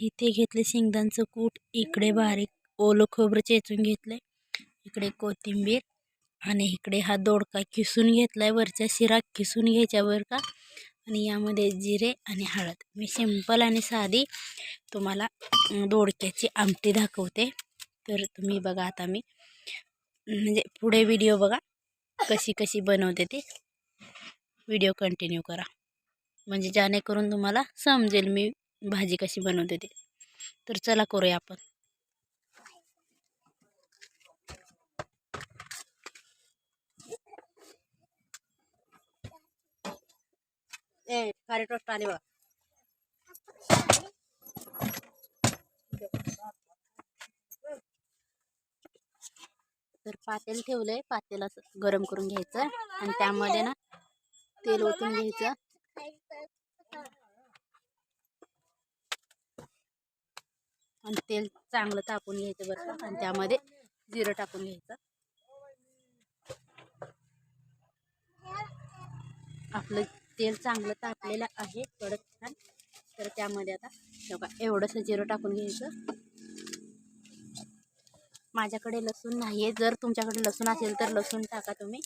इथे घेतले शेंगदाण्याचं कूट, इकडे बारीक ओलं खोबरं चेचून घेतलंय, इकडे कोथिंबीर आणि इकडे हा दोडका किसून घेतलाय, वरच्या शिरा किसून घ्यायच्या बरं का. आणि यामध्ये जिरे आणि हळद. मी सिंपल आणि साधी तुम्हाला दोडक्याची आमटी दाखवते. तर तुम्ही बघा, आता मी म्हणजे पुढे व्हिडिओ बघा कशी कशी बनवते ते व्हिडिओ कंटिन्यू करा, म्हणजे जेणेकरून तुम्हाला समजेल मी भाजी कशी बनवते ते. तर चला करूया आपण. खारे टोस्ट आले बघा. तर पातेल ठेवलंय, पातेल असं गरम करून घ्यायचं आणि त्यामध्ये ना तेल ओतून घ्यायचं. आणि तेल चांगलं तापून घ्यायचं बरं का. आणि त्यामध्ये जिरं टाकून घ्यायचं. आपलं तेल चांगलं तापलेलं आहे कडक छान. तर त्यामध्ये आता बघा एवढंसं जिरं टाकून घ्यायचं. माझ्याकडे लसूण नाहीये, जर तुमच्याकडे लसूण असेल तर लसूण टाका तुम्ही.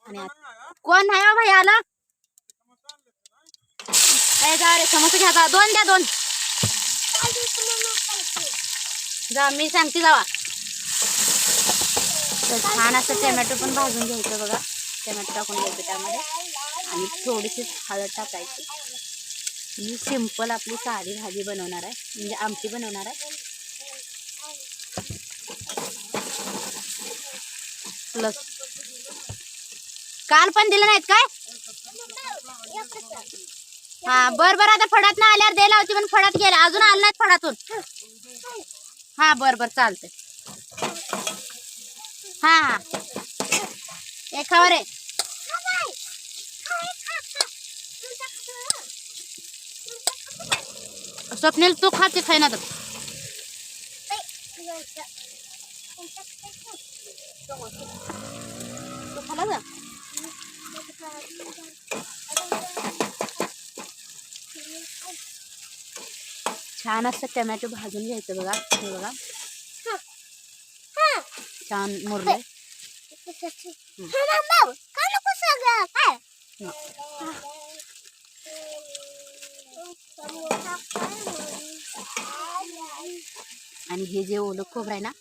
आणि कोण नाही हो भाई आला, जा रे समोसा घ्या, दोन द्या, दोन जा, मी सांगते जावा. तर छान असं टमॅटो पण भाजून घ्यायचं बघा. टमॅटो टाकून घ्यायचं त्यामध्ये आणि थोडीशी हळद टाकायची. मी सिंपल आपली साधी भाजी बनवणार आहे, म्हणजे आमटी बनवणार आहे. प्लस काल पण दिलं नाहीत काय? हा बरं आता फडात ना आल्यावर द्यायला होती, पण फडात गेला, अजून आलं नाहीत फडातून. हा बरं चालतंय. हा हा एकावर आहे. स्वप्नील तू खाते खायना तर छान असं टमॅटो भाजून घ्यायचं बघा. हे बघा छान मुरलंय. आणि हे जे ओलं खोबरं आहे ना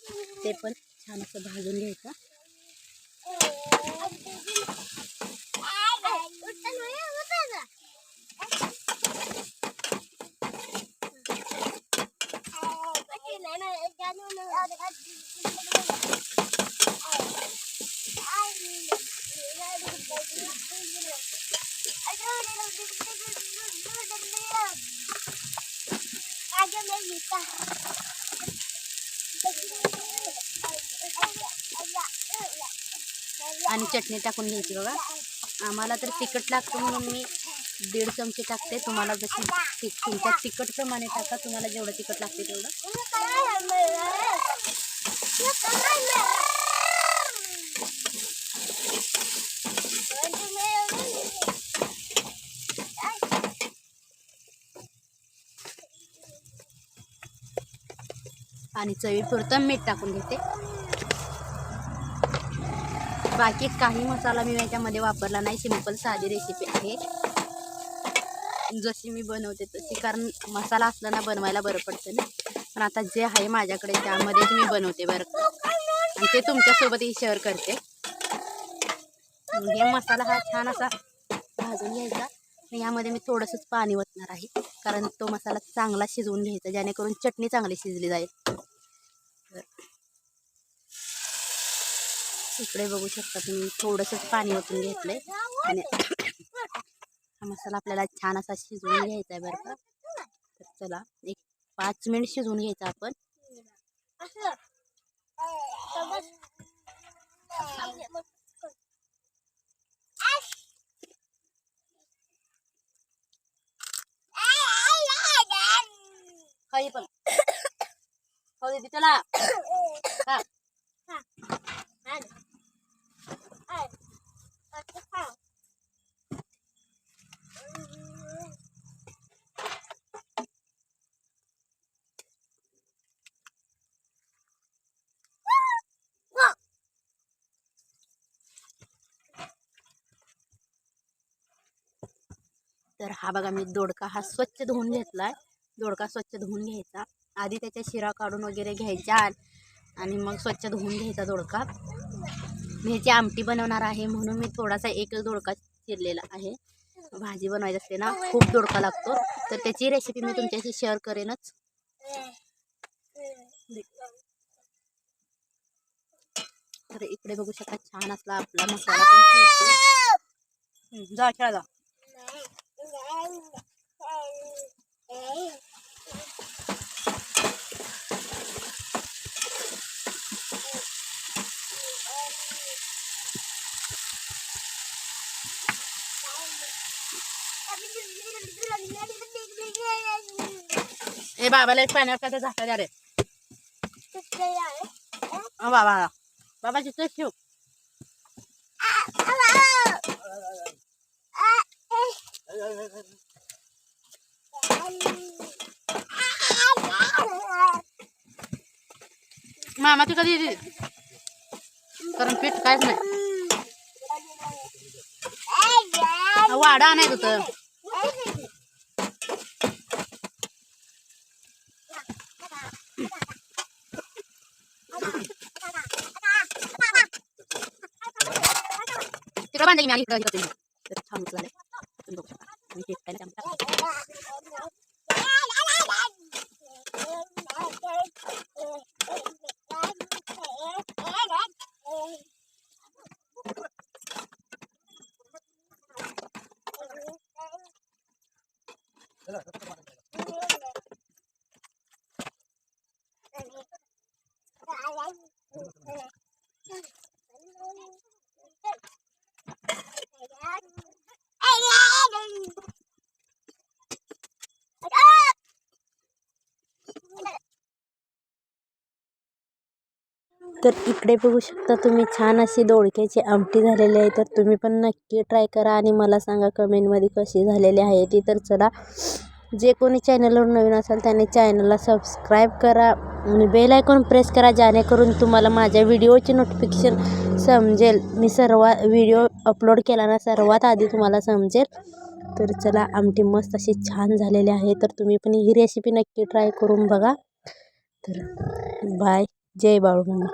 ते पण छान असं भाजून घ्यायचं. आणि चटणी टाकून घ्यायची बघा. आम्हाला तर तिखट लागतं म्हणून मी 1.5 चमचे टाकते. तुम्हाला जशी तुमच्या तिखट प्रमाणे टाका, तुम्हाला जेवढं तिखट लागते तेवढं. आणि चवीपुरतं मीठ टाकून घेते. बाकी काही मसाला मी याच्यामध्ये वापरला नाही. सिंपल साधी रेसिपी आहे, जशी मी बनवते तशी. कारण मसाला असला ना बनवायला बरं पडतं ना. पण आता जे आहे माझ्याकडे त्यामध्येच मी बनवते बरं, आणि ते तुमच्यासोबतही शेअर करते. हे मसाला हा छान असा भाजून घ्यायचा. यामध्ये मी थोडंसंच पाणी ओतणार आहे, कारण तो मसाला चांगला शिजवून घ्यायचा, जेणेकरून चटणी चांगली शिजली जाईल. इकडे बघू शकता तुम्ही, थोडंसंच पाणी ओतून घेतलंय. आणि हा मसाला आपल्याला छान असा शिजवून घ्यायचा आहे बरं का. तर चला एक 5 मिनिट शिजवून घ्यायचा आपण. खाई पण खाऊ दे त्याला. तर हा बघा मी दोडका हा स्वच्छ धुवून घेतला आहे. दोडका स्वच्छ धुवून घ्यायचा, आधी त्याच्या शिरा काढून वगैरे घ्यायच्या आणि मग स्वच्छ धुवून घ्यायचा दोडका. मी ह्याची आमटी बनवणार आहे म्हणून मी थोडासा एकच दोडका चिरलेला आहे. भाजी बनवायची असते ना, खूप दोडका लागतो, तर त्याची रेसिपी मी तुमच्याशी शेअर करेनच. तर इकडे बघू शकता छान असला आपला मसाला पण शिजतो. जा खेळा जा. ए बाबाला एक पाण्यावर काय झाका द्या रे. बाबा बाबा तिथं ठेव. मामा तू कधी कारण पीठ कायच नाही. वाडा नाही होतं. तिकडं बांधली मी आणि इकडं इकडं तर छान झाले. तुम्ही बघू शकता आणि हे खायला तर इकडे बघू शकता तुम्ही छान अशी दोडक्याची आमटी झालेली आहे. तर तुम्ही पण नक्की ट्राय करा आणि मला सांगा कमेंटमध्ये कशी झालेली आहे ती. तर चला, जे कोणी चॅनलवर नवीन असेल त्याने चॅनलला सबस्क्राईब करा आणि बेल आयकॉन प्रेस करा, जेणेकरून तुम्हाला माझ्या व्हिडिओची नोटिफिकेशन समजेल. मी व्हिडिओ अपलोड केला ना सर्वात आधी तुम्हाला समजेल. तर चला, आमटी मस्त अशी छान झालेली आहे. तर तुम्ही पण ही रेसिपी नक्की ट्राय करून बघा. तर बाय. जय बाळूमामा.